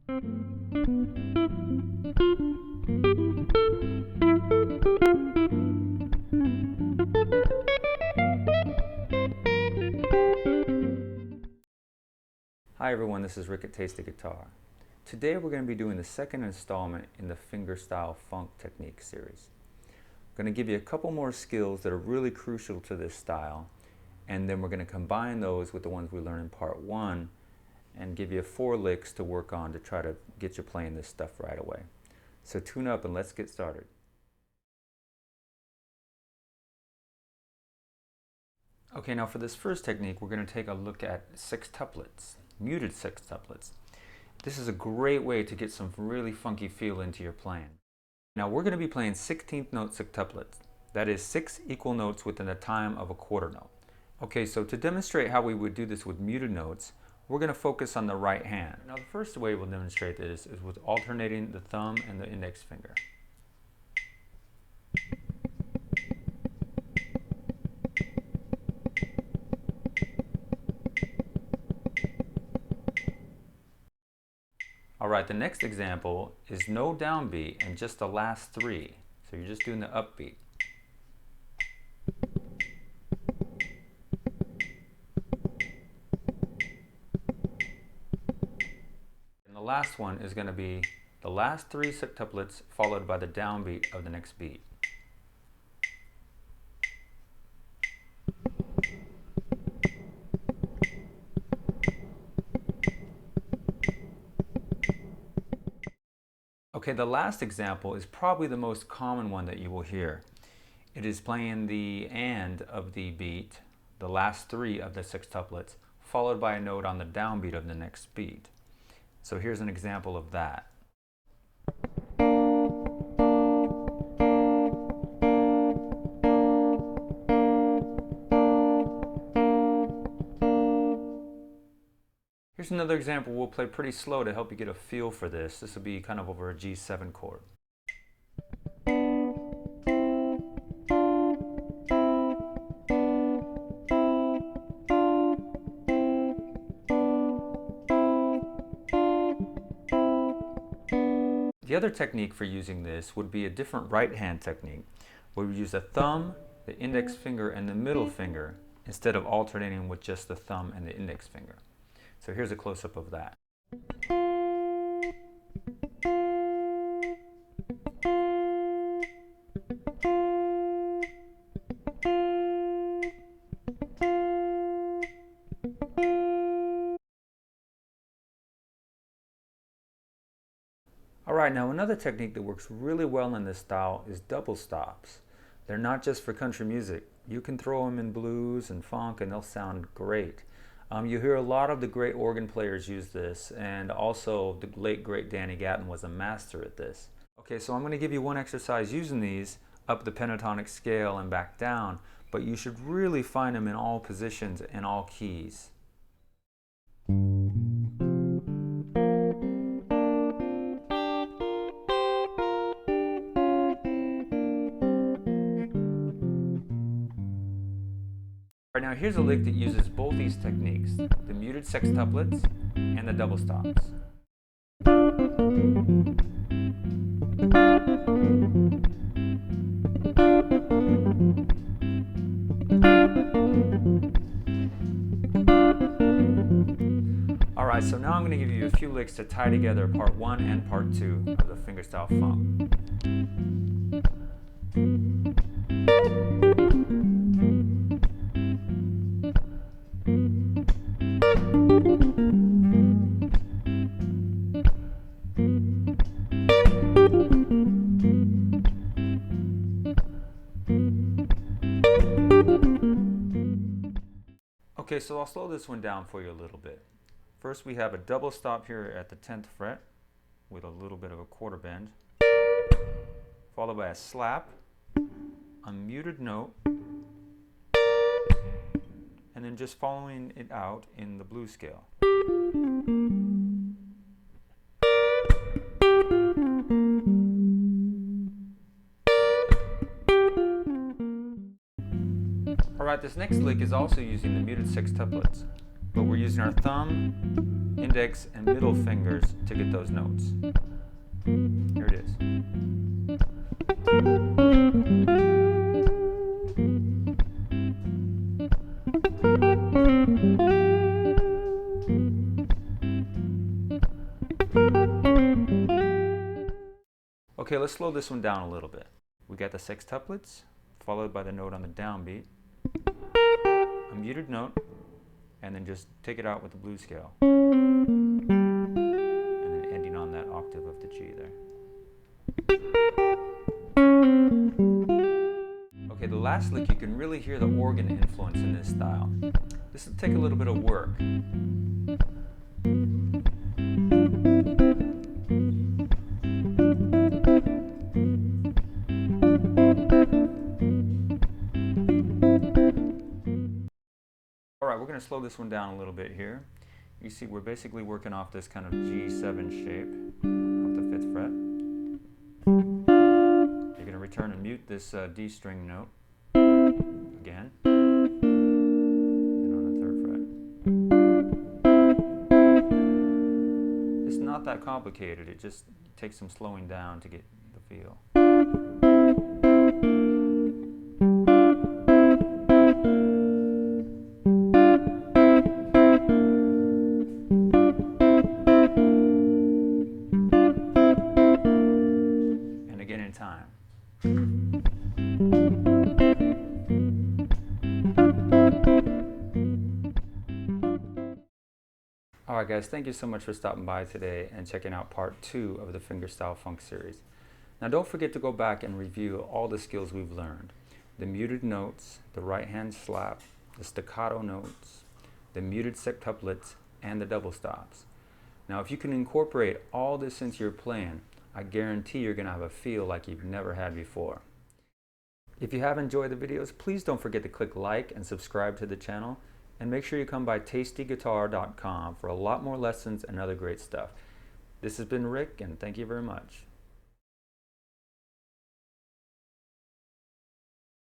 Hi everyone, this is Rick at Tasty Guitar. Today we're going to be doing the second installment in the Fingerstyle Funk Technique series. I'm going to give you a couple more skills that are really crucial to this style, and then we're going to combine those with the ones we learned in part 1 and give you 4 licks to work on to try to get you playing this stuff right away. So tune up and let's get started. Okay, now for this first technique we're going to take a look at sextuplets. Muted sextuplets. This is a great way to get some really funky feel into your playing. Now we're going to be playing 16th note sextuplets. That is 6 equal notes within the time of a quarter note. Okay, so to demonstrate how we would do this with muted notes, we're going to focus on the right hand. Now the first way we'll demonstrate this is with alternating the thumb and the index finger. Alright, the next example is no downbeat and just the last 3. So you're just doing the upbeat. And the last one is going to be the last 3 sextuplets followed by the downbeat of the next beat. Okay, the last example is probably the most common one that you will hear. It is playing the and of the beat, the last 3 of the sextuplets, followed by a note on the downbeat of the next beat. So here's an example of that. Here's another example we'll play pretty slow to help you get a feel for this. This will be kind of over a G7 chord. The other technique for using this would be a different right hand technique, where we use the thumb, the index finger, and the middle finger instead of alternating with just the thumb and the index finger. So here's a close-up of that. Alright, now another technique that works really well in this style is double stops. They're not just for country music. You can throw them in blues and funk and they'll sound great. You hear a lot of the great organ players use this, and also the late great Danny Gatton was a master at this. Okay, so I'm going to give you one exercise using these up the pentatonic scale and back down, but you should really find them in all positions and all keys. Now here's a lick that uses both these techniques, the muted sextuplets and the double stops. Alright, so now I'm going to give you a few licks to tie together part 1 and part 2 of the Fingerstyle Funk. Okay, so I'll slow this one down for you a little bit. First we have a double stop here at the 10th fret with a little bit of a quarter bend, followed by a slap, a muted note, and then just following it out in the blues scale. Alright, this next lick is also using the muted sextuplets. but we're using our thumb, index, and middle fingers to get those notes. Here it is. Okay, let's slow this one down a little bit. We got the sextuplets, followed by the note on the downbeat, a muted note, and then just take it out with the blues scale. And then ending on that octave of the G there. Okay, the last lick, you can really hear the organ influence in this style. This will take a little bit of work. Alright, we're going to slow this one down a little bit here. You see we're basically working off this kind of G7 shape off the 5th fret. You're going to return and mute this D string note again, and on the 3rd fret. It's not that complicated, it just takes some slowing down to get the feel. Time. Alright guys, thank you so much for stopping by today and checking out part 2 of the Fingerstyle Funk series. Now don't forget to go back and review all the skills we've learned. The muted notes, the right hand slap, the staccato notes, the muted sextuplets, and the double stops. Now if you can incorporate all this into your playing, I guarantee you're going to have a feel like you've never had before. If you have enjoyed the videos, please don't forget to click like and subscribe to the channel, and make sure you come by TastyGuitar.com for a lot more lessons and other great stuff. This has been Rick, and thank you very much.